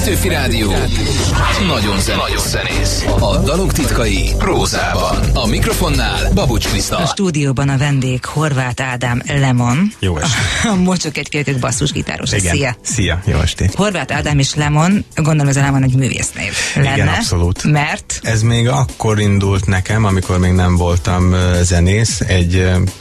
Petőfi Rádió nagyon zenész. A dalok titkai prózában. A mikrofonnál Babucs Kriszta. A stúdióban a vendég Horváth Ádám Lemon. Jó estét. A Mocsok egy költök basszusgitáros. Igen. Szia, jó estét. Horváth Ádám és Lemon, gondolom ez a Lemon egy művésznév lenne. Igen, abszolút. Mert? Ez még akkor indult nekem, amikor még nem voltam zenész.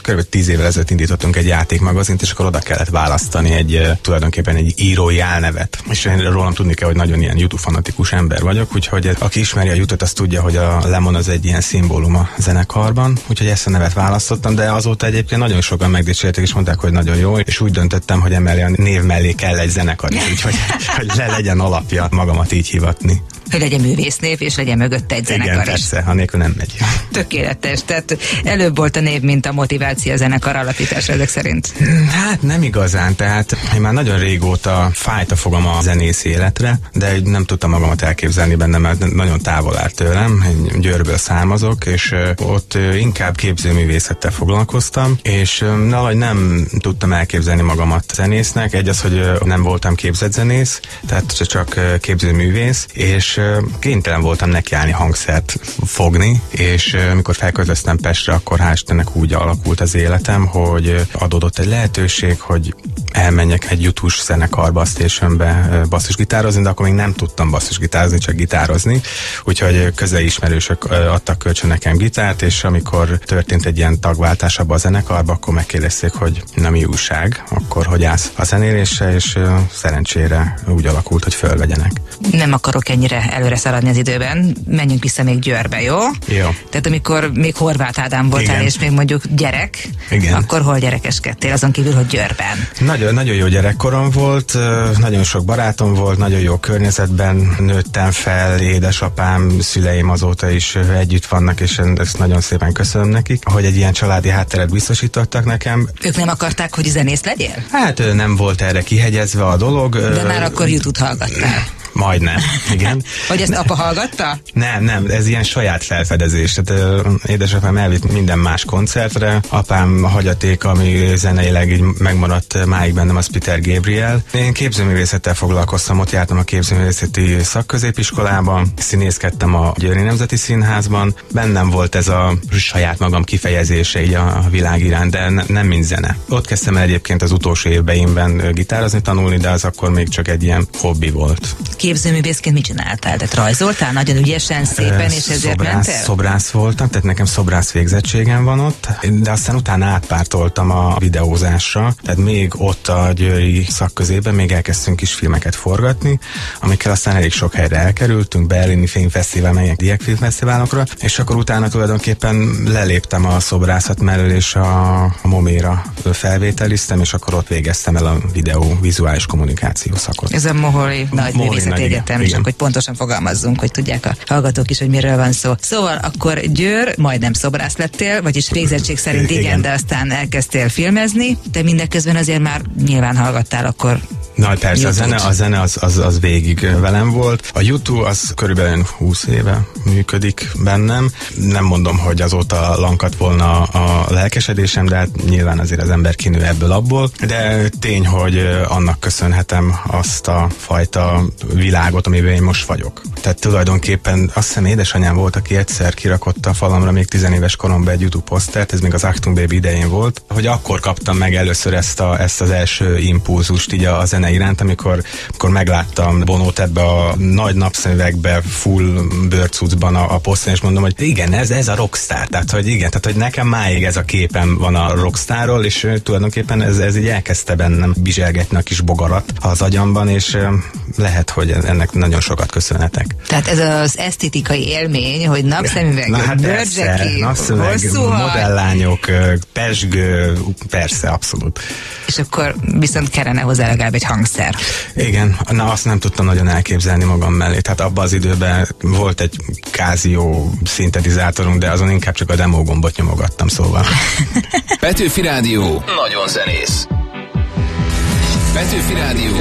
Kb. 10 évvel ezelőtt indítottunk egy játékmagazint, és akkor oda kellett választani tulajdonképpen egy írói álnevet. És én rólam tudni kell, hogy nagyon ilyen YouTube fanatikus ember vagyok, úgyhogy aki ismeri a YouTube-ot, az tudja, hogy a Lemon az egy ilyen szimbólum a zenekarban, úgyhogy ezt a nevet választottam, de azóta egyébként nagyon sokan megdicsérték, és mondták, hogy nagyon jó, és úgy döntöttem, hogy emellé a név mellé kell egy zenekar is, úgyhogy hogy legyen alapja magamat így hivatni. Hogy legyen művésznév, és legyen mögötte egy zenekar. Igen, persze, ha nélkül nem megy. Tökéletes, tehát előbb volt a név, mint a motiváció a zenekar alapítása ezek szerint. Hát nem igazán, tehát én már nagyon régóta fájt a fogam a zenész életre, de nem tudtam magamat elképzelni benne, mert nagyon távol áll tőlem, én Győrből származok, és ott inkább képzőművészettel foglalkoztam, és valahogy nem tudtam elképzelni magamat zenésznek. Egy az, hogy nem voltam képzett zenész, tehát csak képzőművész, és kénytelen voltam nekiállni hangszert fogni, és amikor felköltöztem Pestre, akkor hál' Istennek úgy alakult az életem, hogy adódott egy lehetőség, hogy elmenjek egy YouTube zenekarba, stationbe basszusgitározni, de akkor még nem tudtam basszusgitározni, csak gitározni, úgyhogy közeli ismerősök adtak kölcsön nekem gitárt, és amikor történt egy ilyen tagváltás abba a zenekarba, akkor megkérdezték, hogy na mi újság, akkor hogy állsz a zenélésre, és szerencsére úgy alakult, hogy fölvegyenek. Nem akarok ennyire előre szaladni az időben, menjünk vissza még Győrbe, jó? Jó. Tehát amikor még Horváth Ádám voltál, és még mondjuk gyerek, akkor hol gyerekeskedtél, azon kívül, hogy Győrben? Nagyon jó gyerekkorom volt, nagyon sok barátom volt, nagyon jó környezetben nőttem fel, édesapám, szüleim azóta is együtt vannak, és ezt nagyon szépen köszönöm nekik, hogy egy ilyen családi hátteret biztosítottak nekem. Ők nem akarták, hogy zenész legyél? Hát nem volt erre kihegyezve a dolog. De már akkor YouTube hallgattál. Majdnem, igen. Hogy ezt apa hallgatta? Nem, ez ilyen saját felfedezés. Tehát édesapám elvitt minden más koncertre, apám hagyatéka, ami zeneileg így megmaradt máig bennem, az Peter Gabriel. Én képzőművészettel foglalkoztam, ott jártam a képzőművészeti szakközépiskolában, színészkedtem a Győri Nemzeti Színházban, bennem volt ez a saját magam kifejezése így a világ iránt, de nem mint zene. Ott kezdtem el egyébként az utolsó évben gitározni, tanulni, de az akkor még csak egy ilyen hobbi volt. Képzőművészként mit csináltál? Tehát rajzoltál nagyon ügyesen, szépen, és ezért mentél? Szobrász voltam, tehát nekem szobrász végzettségem van ott, de aztán utána átpártoltam a videózásra, tehát még ott a győri szakközében még elkezdtünk kis filmeket forgatni, amikkel aztán elég sok helyre elkerültünk, berlini filmfesztivál, melyek diákfilmfesztiválokra, és akkor utána tulajdonképpen leléptem a szobrászat mellől, és a Moméra felvételiztem, és akkor ott végeztem el a videó vizuális kommunikáció szakot. Ez a Moholi Nagyművészeti Egyetem, és akkor hogy pontosan fogalmazzunk, hogy tudják a hallgatók is, hogy miről van szó. Szóval akkor Győr, majdnem szobrász lettél, vagyis végzettség szerint igen, de aztán elkezdtél filmezni, de mindeközben azért már nyilván hallgattál akkor. Na persze, a zene az végig velem volt. A YouTube az körülbelül 20 éve működik bennem. Nem mondom, hogy azóta lankadt volna a lelkesedésem, de hát nyilván azért az ember kinő ebből-abból. De tény, hogy annak köszönhetem azt a fajta világot, amiben én most vagyok. Tehát tulajdonképpen azt hiszem édesanyám volt, aki egyszer kirakott a falamra még 10 éves koromban egy YouTube posztert, ez még az Achtung Baby idején volt, hogy akkor kaptam meg először ezt az első impulzust így a zene iránt, amikor megláttam Bonót ebbe a nagy napszemüvegbe, full bőrcucban a poszton, és mondom, hogy igen, ez a rockstar, tehát hogy nekem máig ez a képem van a rockstarról, és tulajdonképpen ez így elkezdte bennem bizselgetni a kis bogarat az agyamban, és lehet, hogy ennek nagyon sokat köszönhetek. Tehát ez az esztétikai élmény, hogy napszemüveg, bőrzseki, hosszú modellányok, pezsgő, persze, abszolút. És akkor viszont kellene hozzá legalább egy hangszer. Igen, azt nem tudtam nagyon elképzelni magam mellé. Tehát abban az időben volt egy Casio szintetizátorunk, de azon inkább csak a demo gombot nyomogattam, szóval. Petőfi Rádió nagyon zenész. Petőfi Rádió.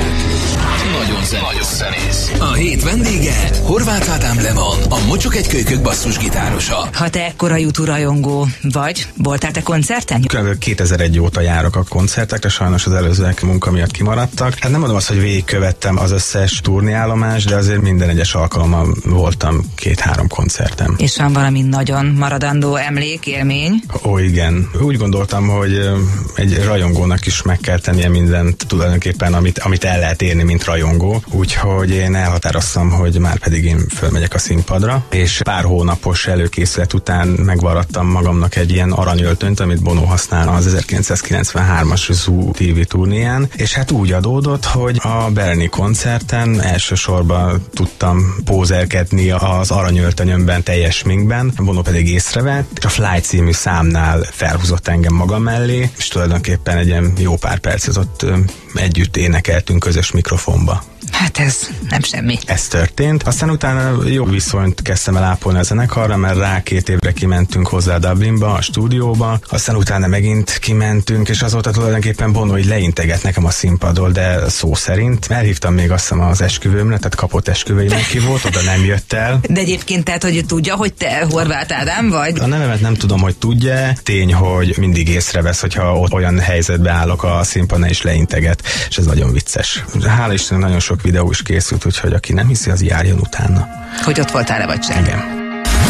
Nagyon zenész. A hét vendége Horváth Ádám Leman, a Mocsok egy kölykök basszusgitárosa. Ha te ekkora YouTube rajongó vagy, voltál te koncerten? 2001 óta járok a koncertekre, sajnos az előzőek munka miatt kimaradtak. Hát nem mondom azt, hogy végigkövettem az összes turnéállomást, de azért minden egyes alkalommal voltam 2-3 koncertem. És van valami nagyon maradandó emlék, élmény? Ó, igen. Úgy gondoltam, hogy egy rajongónak is meg kell tennie mindent tulajdonképpen, amit el lehet érni, mint rajongó. Úgyhogy én elhatároztam, hogy már pedig én fölmegyek a színpadra, és pár hónapos előkészület után megvaradtam magamnak egy ilyen aranyöltönyt, amit Bono használ az 1993-as Zoo TV turnéján, és hát úgy adódott, hogy a berlini koncerten elsősorban tudtam pózerkedni az aranyöltönyömben teljes sminkben, Bono pedig észrevett, és a Fly című számnál felhúzott engem maga mellé, és tulajdonképpen egy ilyen jó pár percet ott együtt énekeltünk közös mikrofonba. Hát ez nem semmi. Ez történt. Aztán utána jó viszonyt kezdtem el ápolni a zenekarra, mert rá 2 évre kimentünk hozzá Dublinba, a stúdióba, aztán utána megint kimentünk, és azóta tulajdonképpen Bono így leinteget nekem a színpadról, de szó szerint. Elhívtam még azt hiszem az esküvőmre, tehát kapott esküvői ki volt, oda nem jött el. De egyébként tehát, hogy tudja, hogy te Horváth Ádám vagy? A nevemet nem tudom, hogy tudja. Tény, hogy mindig észrevesz, hogyha ott olyan helyzetbe állok a színpadon, és leinteget, és ez nagyon vicces. Hála Istennek nagyon sok videó is készült, úgyhogy aki nem hiszi, az járjon utána. Hogy ott voltál-e vagy sem? Igen.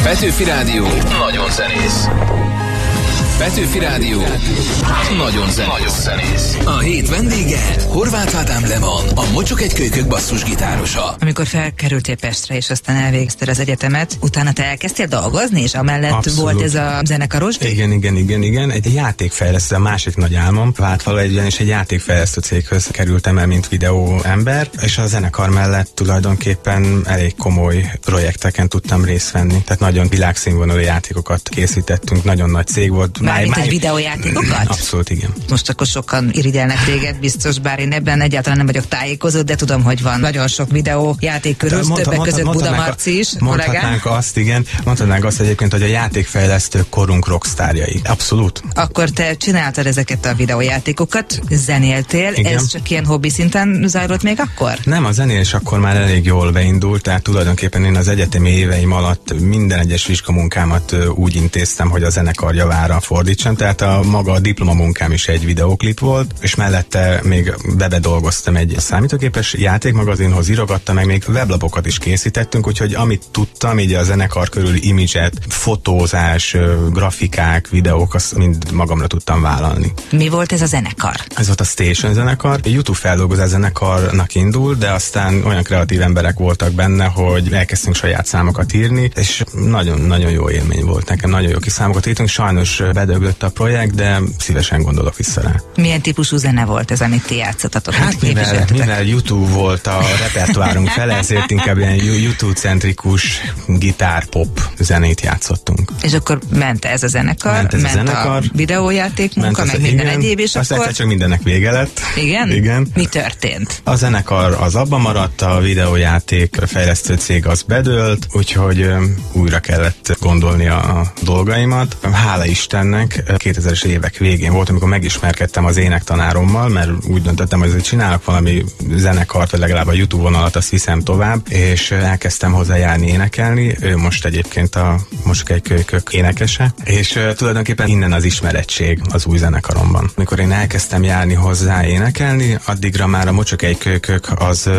Petőfi Rádió. Nagyon zenész. Petőfi Rádió. Nagyon zenész. A hét vendége Horváth Ádám Leman, a Mocsok egy kölykök basszusgitárosa. Amikor felkerültél Pestre, és aztán elvégezted az egyetemet, utána te elkezdtél dolgozni, és amellett abszolút volt ez a zenekaros? Igen. Egy játékfejlesztő, a másik nagy álmom. Váltval egyben is egy játékfejlesztő céghöz kerültem el, mint videó ember, és a zenekar mellett tulajdonképpen elég komoly projekteken tudtam részt venni. Tehát nagyon világszínvonalú játékokat készítettünk, nagyon nagy cég volt. Mármint egy videójátékokat? Abszolút, igen. Most akkor sokan irigyelnek téged, biztos, bár én ebben egyáltalán nem vagyok tájékozott, de tudom, hogy van nagyon sok videójáték körül, többek között Buda Marci is. Mondhatnánk azt, igen. Mondhatnánk azt egyébként, hogy a játékfejlesztők korunk rockstárjai. Abszolút. Akkor te csináltad ezeket a videójátékokat, zenéltél, igen. Ez csak ilyen hobbi szinten zajlott még akkor? Nem, a zenélés akkor már elég jól beindult, tehát tulajdonképpen én az egyetemi éveim alatt minden egyes vizsgamunkámat úgy intéztem, hogy a zenekar javára fordítsam, tehát a maga a diplomamunkám is egy videóklip volt, és mellette még dolgoztam egy számítógépes játékmagazinhoz, írogattam, meg még weblapokat is készítettünk, úgyhogy amit tudtam, így a zenekar körül imidzset, fotózás, grafikák, videók, azt mind magamra tudtam vállalni. Mi volt ez a zenekar? Ez volt a Station zenekar. YouTube feldolgozás zenekarnak indult, de aztán olyan kreatív emberek voltak benne, hogy elkezdtünk saját számokat írni, és nagyon-nagyon jó élmény volt nekem, nagyon jó kis számokat írtunk, sajnos bedöglött a projekt, de szívesen gondolok vissza rá. Milyen típusú zene volt ez, amit ti játszottatok? Hát mivel YouTube volt a repertoárunk fele, ezért inkább ilyen YouTube-centrikus gitár-pop zenét játszottunk. És akkor ment ez a zenekar, ment a videójáték munka, meg minden egyéb, és aztán akkor... csak mindennek vége lett. Igen? Igen. Mi történt? A zenekar az abba maradt, a videójáték fejlesztő cég az bedőlt, úgyhogy újra kellett gondolni a dolgaimat. Hála Istennek 2000-es évek végén volt, amikor megismerkedtem az énektanárommal, mert úgy döntöttem, hogy csinálok valami zenekart, vagy legalább a YouTube vonalat, azt viszem tovább, és elkezdtem hozzá járni énekelni. Ő most egyébként a Mocsok egy kölykök énekese, és tulajdonképpen innen az ismerettség az új zenekaromban. Mikor én elkezdtem járni hozzá énekelni, addigra már a Mocsok egy kölykök az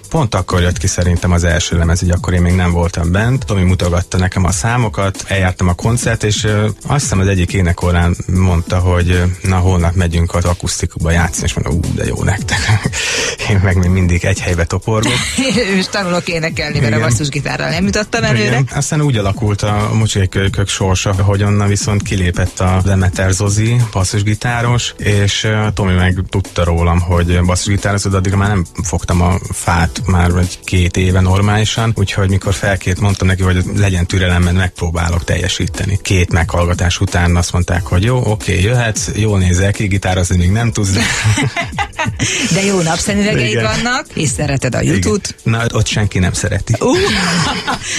pont akkor jött ki szerintem az első lemez, így akkor én még nem voltam bent. Tomi mutogatta nekem a számokat, eljártam a koncert, és azt hiszem az egyik énekórán mondta, hogy na holnap megyünk az akusztikba játszani, és mondom, de jó nektek. Én meg még mindig egy helybe toporgok. És tanulok énekelni, mert a basszusgitárral nem jutottam előre. Igen. Aztán úgy alakult a Mocsok egy kölykök sorsa, hogy onnan viszont kilépett a Demeter Zozi, basszusgitáros, és Tomi meg tudta rólam, hogy basszusgitározod, addig már nem fogtam a fát már egy 2 éve normálisan, úgyhogy mikor felkért, mondtam neki, hogy legyen türelemmel, megpróbálok teljesíteni. 2 meghallgatás után azt mondták, hogy jó, oké, jöhetsz, jól nézel ki, gitározni még nem tudsz, de jó napszemüvegeid vannak, és szereted a YouTube-t. Na, ott senki nem szereti.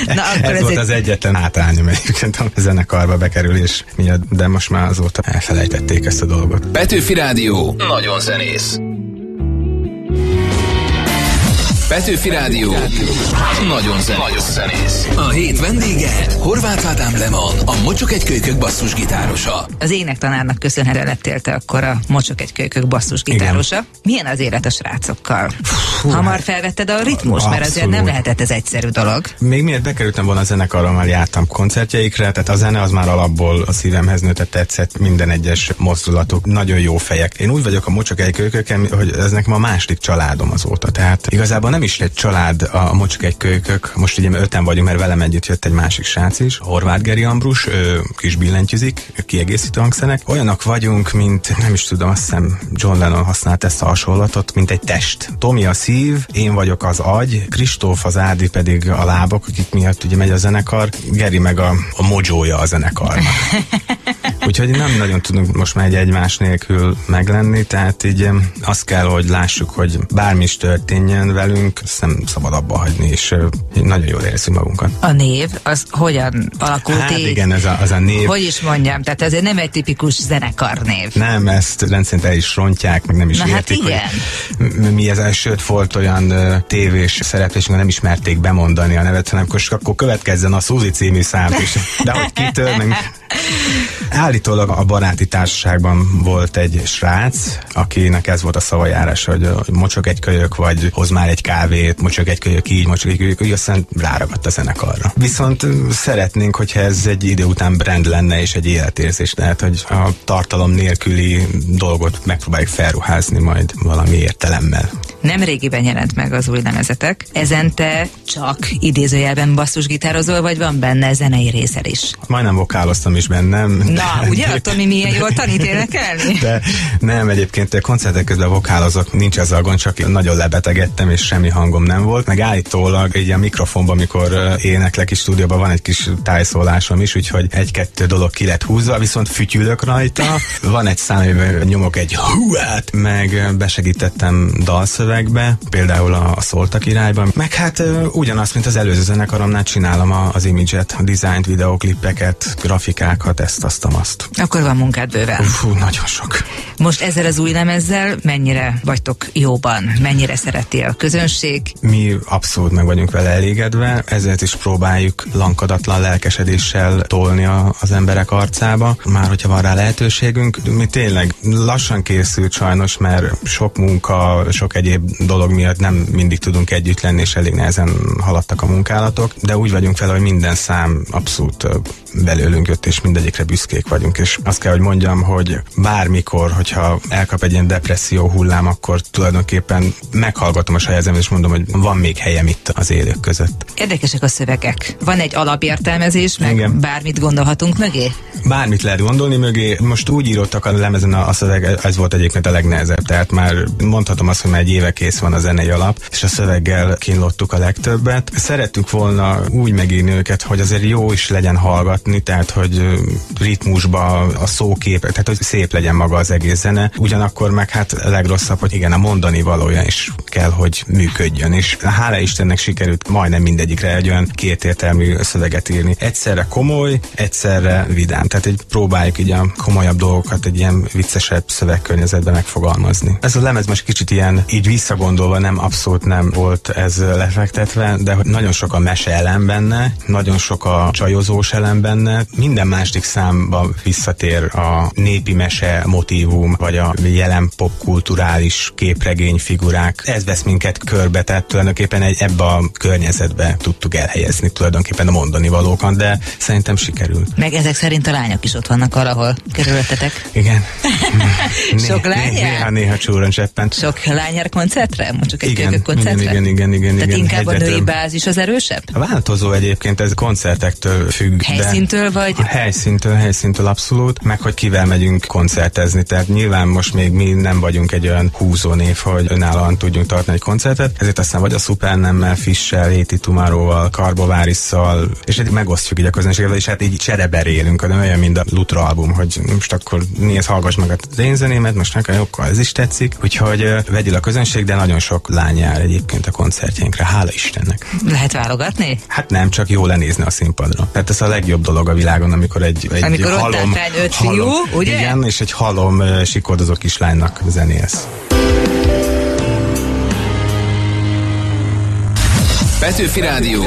Na, akkor ez volt az egyetlen hátrányom egyébként a zenekarba bekerülés miatt, de most már azóta elfelejtették ezt a dolgot. Petőfi Rádió. Nagyon zenész. Petőfi Rádió. Nagyon zenész. A hét vendége Horváth Ádám Lemon, a Mocsok egy kölykök basszusgitárosa. Az énektanárnak köszönhetően lettél te akkor a Mocsok egy kölykök basszusgitárosa. Igen. Milyen az élet a srácokkal? Hamar felvetted a ritmus, mert azért nem lehetett ez egyszerű dolog. Még miért bekerültem volna a zenekarra, már jártam koncertjeikre, tehát a zene az már alapból a szívemhez nőtt, tetszett minden egyes mozdulatuk, nagyon jó fejek. Én úgy vagyok a Mocsok egy kölyköken, hogy ez nekem a második családom azóta. Tehát igazából nem is egy család a Mocsok egy kölykök. Most ugye 5-en vagyunk, mert velem együtt jött egy másik srác is, Horváth Geri Ambrus, ő kis billentyűzik, kiegészítő hangszerek. Olyanok vagyunk, mint nem is tudom, azt hiszem John Lennon használt ezt a hasonlatot, mint egy test. Tomi a szív, én vagyok az agy, Kristóf az Ádi pedig a lábok, akik miatt ugye megy a zenekar, Geri meg a mojója a zenekarnak. Úgyhogy nem nagyon tudunk most már egymás nélkül meglenni, tehát így azt kell, hogy lássuk, hogy bármi is történjen velünk, ezt nem szabad abba hagyni, és nagyon jól érezzük magunkat. A név, az hogyan alakult hát így? Igen, ez a név. Hogy is mondjam, tehát ez nem egy tipikus zenekarnév. Nem, ezt rendszerint el is rontják, meg nem is értik, hogy mi ez, sőt volt olyan tévés szereplésünk, nem ismerték bemondani a nevet, hanem akkor következzen a Suzi című szám is. De hogy kitől, meg... Állítólag a baráti társaságban volt egy srác, akinek ez volt a szavajárás, hogy mocsok egy kölyök, vagy hoz már egy kávét, mocsok egy kölyök így, mocsok egy kölyök úgy, aztán ráragadt a zenekarra. Viszont szeretnénk, hogyha ez egy idő után brand lenne, és egy életérzés, tehát hogy a tartalom nélküli dolgot megpróbáljuk felruházni majd valami értelemmel. Nemrégiben jelent meg az új lemezetek. Ezen te csak idézőjelben basszusgitározol, vagy van benne zenei részed is? Majdnem vokáloztam is bennem. Na, ugye? Tomi milyen jól tanít énekelni? De nem, egyébként koncertek közben vokálozok, nincs ez a gond, csak nagyon lebetegedtem, és semmi hangom nem volt. Meg állítólag így a mikrofonban, amikor éneklek is stúdióban, van egy kis tájszólásom is, úgyhogy egy-kettő dolog ki lett húzva, viszont fütyülök rajta. Van egy szám, amiben nyomok egy húát, meg besegítettem dalszövegbe, például a Szólta királyban. Meg hát ugyanazt, mint az előző zenekaromnál csinálom az image-et, a dizájnt, videóklippeket, grafikákat, ezt, azt. Akkor van munkád bőven. Nagyon sok. Most ezzel az új lemezzel mennyire vagytok jóban? Mennyire szereti a közönség? Mi abszolút meg vagyunk vele elégedve, ezért is próbáljuk lankadatlan lelkesedéssel tolni az emberek arcába, már hogyha van rá lehetőségünk. Mi tényleg lassan készült sajnos, mert sok munka, sok egyéb dolog miatt nem mindig tudunk együtt lenni, és elég nehezen haladtak a munkálatok, de úgy vagyunk vele, hogy minden szám abszolút belőlünk jött, és mindegyikre büszkék vagyunk, és azt kell, hogy mondjam, hogy bármikor, hogyha elkap egy ilyen depresszió hullám, akkor tulajdonképpen meghallgatom a saját zenemet, és mondom, hogy van még helyem itt az élők között. Érdekesek a szövegek. Van egy alapértelmezés, meg igen. Bármit gondolhatunk mögé? Bármit lehet gondolni mögé. Most úgy írottak a lemezen a szöveg, ez volt egyébként a legnehezebb, tehát már mondhatom azt, hogy már egy éve kész van a zenei alap, és a szöveggel kínlottuk a legtöbbet. Szerettük volna úgy megírni őket, hogy azért jó is legyen hallgatni, tehát hogy ritmusba a szókép, tehát hogy szép legyen maga az egész zene, ugyanakkor meg hát a legrosszabb, hogy igen, a mondani valója is kell, hogy működjön, és hála Istennek sikerült majdnem mindegyikre egy olyan kétértelmű szöveget írni. Egyszerre komoly, egyszerre vidám, tehát így próbáljuk így a komolyabb dolgokat egy ilyen viccesebb szövegkörnyezetben megfogalmazni. Ez a lemez most kicsit ilyen, így visszagondolva abszolút nem volt ez lefektetve, de nagyon sok a mese elem benne, nagyon sok a csajozós elem benne, minden második számban visszatér a népi mese motívum, vagy a jelen popkulturális képregény figurák. Ez vesz minket körbe, tehát tulajdonképpen ebbe a környezetbe tudtuk elhelyezni tulajdonképpen a mondani valókat, de szerintem sikerült. Meg ezek szerint a lányok is ott vannak valahol körülöttetek. Igen. Sok lány jár? Néha csúran cseppent. Sok lány jár koncertre? Mondjuk egy kölykök koncertre? Igen. Tehát inkább a női bázis az erősebb? Változó egyébként, ez koncertektől függ. Helyszíntől vagy? Helyszíntől abszolút, meg hogy kivel megyünk koncertezni, tehát nyilván most még mi nem vagyunk egy olyan húzónév, hogy önállóan tudjunk tartani egy koncertet, ezért aztán vagy a Supernemmel, Fissel, Héti Tumáróval, Karbovarisszal, és így megosztjuk így a közönséggel, és hát így csereberélünk, de olyan, mint a Lutra album, hogy most akkor nézd, hallgass meg az én zenémet, most nekem jokkal ez is tetszik, úgyhogy vegyél a közönség, de nagyon sok lány jár egyébként a koncertjeinkre, hála Istennek. Lehet válogatni? Hát nem, csak jó lenézni a színpadra. Tehát ez a legjobb dolog a világon, amikor egy halom, öt fiú, ugye? Igen, és egy halom sikoldozó kislánynak zenélsz. Petőfi Rádió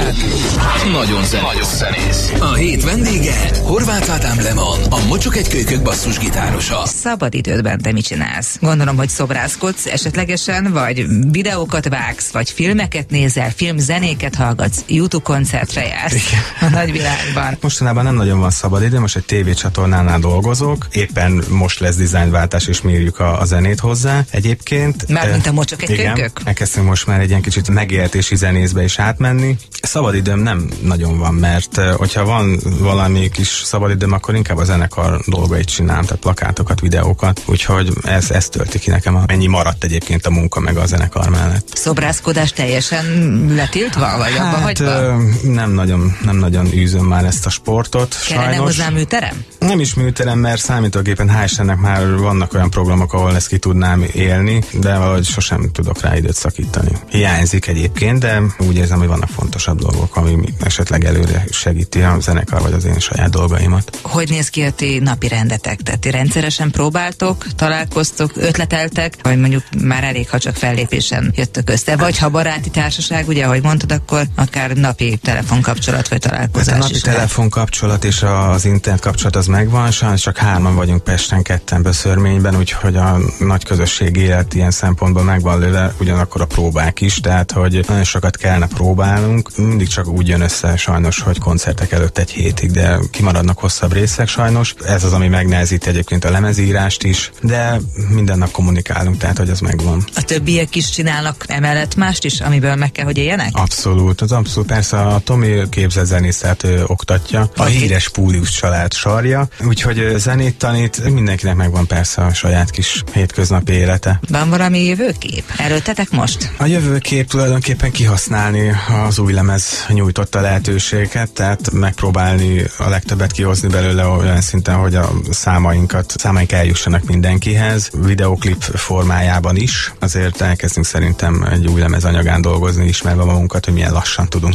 nagyon zenész. A hét vendége Horváth Ádám Leman, a Mocsok egy kölykök basszusgitárosa. Szabad idődben te mit csinálsz? Gondolom, hogy szobrászkodsz esetlegesen, vagy videókat vágsz, vagy filmeket nézel, filmzenéket hallgatsz, YouTube koncertre jársz a nagyvilágban. Mostanában nem nagyon van szabad idő, most egy tévécsatornánál dolgozok, éppen most lesz dizájnváltás, és mérjük a zenét hozzá. Egyébként... Mármint a Mocsok egy kölykök? Elkezdtünk most már egy ilyen kicsit megéltési zenészbe is átmenni. Szabadidőm nem nagyon van, mert hogyha van valami kis szabadidőm, akkor inkább a zenekar dolgait csinálom, tehát plakátokat, videókat, úgyhogy ez tölti ki nekem, ennyi maradt egyébként a munka meg a zenekar mellett. Szobrászkodás teljesen letiltva, vagy abba hagyva? Nem nagyon űzöm már ezt a sportot. Kellene hozzá műterem? Nem is műterem, mert számítógépen hál' Istennek már vannak olyan programok, ahol ezt ki tudnám élni, de valahogy sosem tudok rá időt szakítani. Hiányzik egyébként, de úgy érzem, hogy vannak fontosabb dolgok, ami esetleg előre segíti a zenekar vagy az én saját dolgaimat. Hogy néz ki a ti napi rendetek? Tehát ti rendszeresen próbáltok, találkoztok, ötleteltek, vagy mondjuk már elég, ha csak fellépésen jöttök össze, vagy ha baráti társaság, ugye, ahogy mondtad, akkor akár napi telefonkapcsolat vagy találkozás hát a napi telefonkapcsolat és az internet kapcsolat az megvan, sajnos csak 3-an vagyunk Pesten, 2-en Szörményben, úgyhogy a nagy közösség élet ilyen szempontból megvan lőve, ugyanakkor a próbák is, tehát hogy nagyon sokat kellene próbálnunk, mindig csak úgy jön össze sajnos, hogy koncertek előtt egy hétig, de kimaradnak hosszabb részek sajnos. Ez az, ami megnehezíti egyébként a lemezírást is, de minden nap kommunikálunk, tehát hogy ez megvan. A többiek is csinálnak emellett mást is, amiből meg kell, hogy éljenek? Abszolút, az abszolút. Persze a Tomi képzett zenészet oktatja, a híres Púlius család sarja, úgyhogy zenét tanít, mindenkinek megvan persze a saját kis hétköznapi élete. Van valami jövőkép? Erőltetek most? A jövőkép tulajdonképpen kihasználni az új lemez nyújtotta lehetőséget, tehát megpróbálni a legtöbbet kihozni belőle olyan szinten, hogy a számaink eljussanak mindenkihez, videoklip formájában is. Azért elkezdünk szerintem egy új lemez anyagán dolgozni, ismerve magunkat, hogy milyen lassan tudunk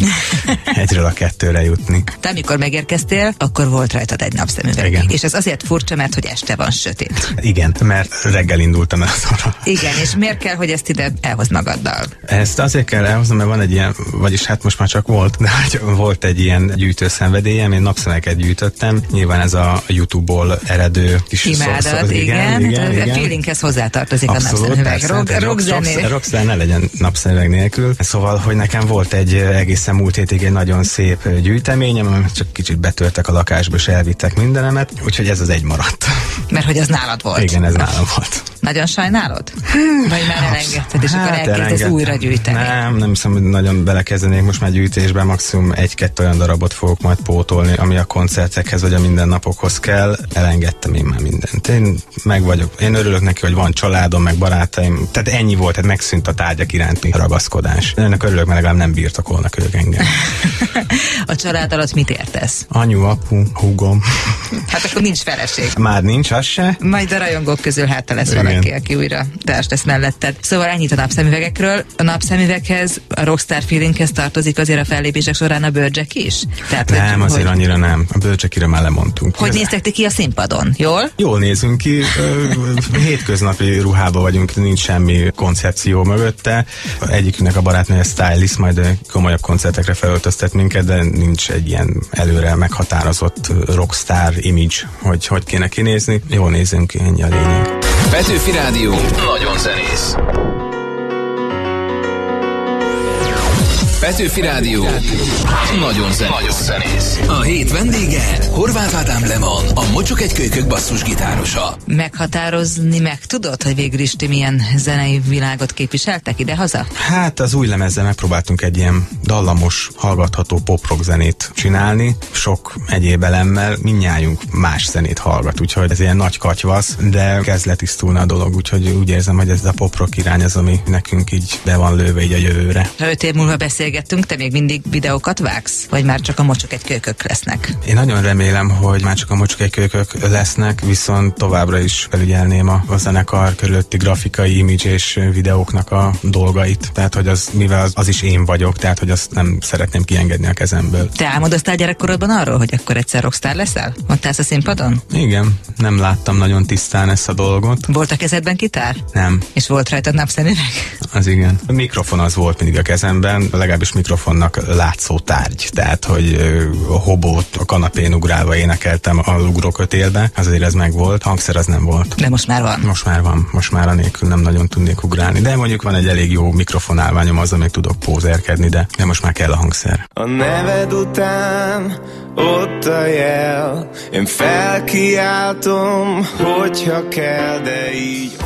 egyről a kettőre jutni. Te amikor megérkeztél, akkor volt rajtad egy napszemüveg. Igen. És ez azért furcsa, mert hogy este van sötét. Igen, mert reggel indultam el az arra. Igen, és miért kell, hogy ezt ide elhozd magaddal? Ezt azért kell elhozni, mert van egy ilyen, vagyis hát most már csak volt, de volt egy ilyen gyűjtőszenvedélyem, én napszemeket gyűjtöttem. Nyilván ez a YouTube-ból eredő kis imádat, igen. A feelinghez hozzátartozik abszolút, a napszemüveg. Rockzene ne legyen napszemüveg nélkül. Szóval, hogy nekem volt egy egészen múlt hétig egy nagyon szép gyűjteményem, amit csak kicsit betörtek a lakásba, és elvittek mindenemet, úgyhogy ez az egy maradt. Mert hogy az nálad volt. Igen, ez nálam volt. Nagyon sajnálod? Vagy már elengedted, és akkor elkezdesz újra gyűjteni? Nem hiszem, hogy nagyon belekezdenék most már gyűjtésben, maximum 1-2 olyan darabot fogok majd pótolni, ami a koncertekhez vagy a mindennapokhoz kell. Elengedtem én már mindent. Én meg vagyok. Én örülök neki, hogy van családom, meg barátaim. Tehát ennyi volt, tehát megszűnt a tárgyak iránti ragaszkodás. Önök örülök, mert legalább nem birtokolnak ők engem. A család alatt mit értesz? Anyu, apu, húgom. Hát akkor nincs feleség. Már nincs, az se. Majd a rajongók közül hát lesz valaki, aki újra társ lesz melletted. Szóval ennyit a napszemüvegekről. A napszemüveghez, a rockstar feelinghez tartozik azért a fellépések során a Bőrcsek is? Tehát, nem, azért annyira nem. A Bőrcsekire már lemondtunk. Hogy néztek ti ki a színpadon? Jól? Jól nézünk ki. Hétköznapi ruhában vagyunk, nincs semmi koncepció mögötte. Egyikünknek a barátnője stylist, majd komolyabb koncertekre felöltöztet minket, de nincs egy ilyen előre meghatározott rockstar image, hogy kéne kinézni. Jól nézünk ki, ennyi a lényeg. Petőfi Rádió nagyon zenész. Petőfi Rádió nagyon zenész. A hét vendége Horváth Ádám Leman, a Mocsok egy kölykök basszusgitárosa. Meghatározni meg tudod, hogy végül is ti milyen zenei világot képviseltek ide-haza? Hát az új lemezzel megpróbáltunk egy ilyen dallamos, hallgatható pop-rock zenét csinálni, sok egyéb elemmel, mindnyájunk más zenét hallgat, úgyhogy ez ilyen nagy katyvasz, de kezd letisztulni a dolog, úgyhogy úgy érzem, hogy ez a pop-rock irány az, ami nekünk így be van lőve így a jövőre. Ha 5 év múlva beszélgettünk, te még mindig videókat vágsz? Vagy már csak a Mocsok egy kölykök lesznek? Én nagyon remélem, hogy már csak a Mocsok egy kölykök lesznek, viszont továbbra is felügyelném a zenekar körülötti grafikai, image és videóknak a dolgait. Tehát, hogy az, mivel az is én vagyok, tehát, hogy azt nem szeretném kiengedni a kezemből. Te álmodoztál gyerekkorodban arról, hogy akkor egyszer rockstar leszel? Ott állsz a színpadon? Igen, nem láttam nagyon tisztán ezt a dolgot. Volt a kezedben gitár? Nem. És volt rajtad napszemüveg? Az igen. A mikrofon az volt mindig a kezemben, legalábbis legalábbis mikrofonnak látszó tárgy. Tehát, hogy a hobót a kanapén ugrálva énekeltem a ugrókötélbe, azért ez meg volt, hangszer az nem volt. De most már van. Most már anélkül nem nagyon tudnék ugrálni, de mondjuk van egy elég jó mikrofonálványom, azzal még tudok pózerkedni, de most már kell a hangszer. A neved után ott a jel, én felkiáltom, hogyha kell, de így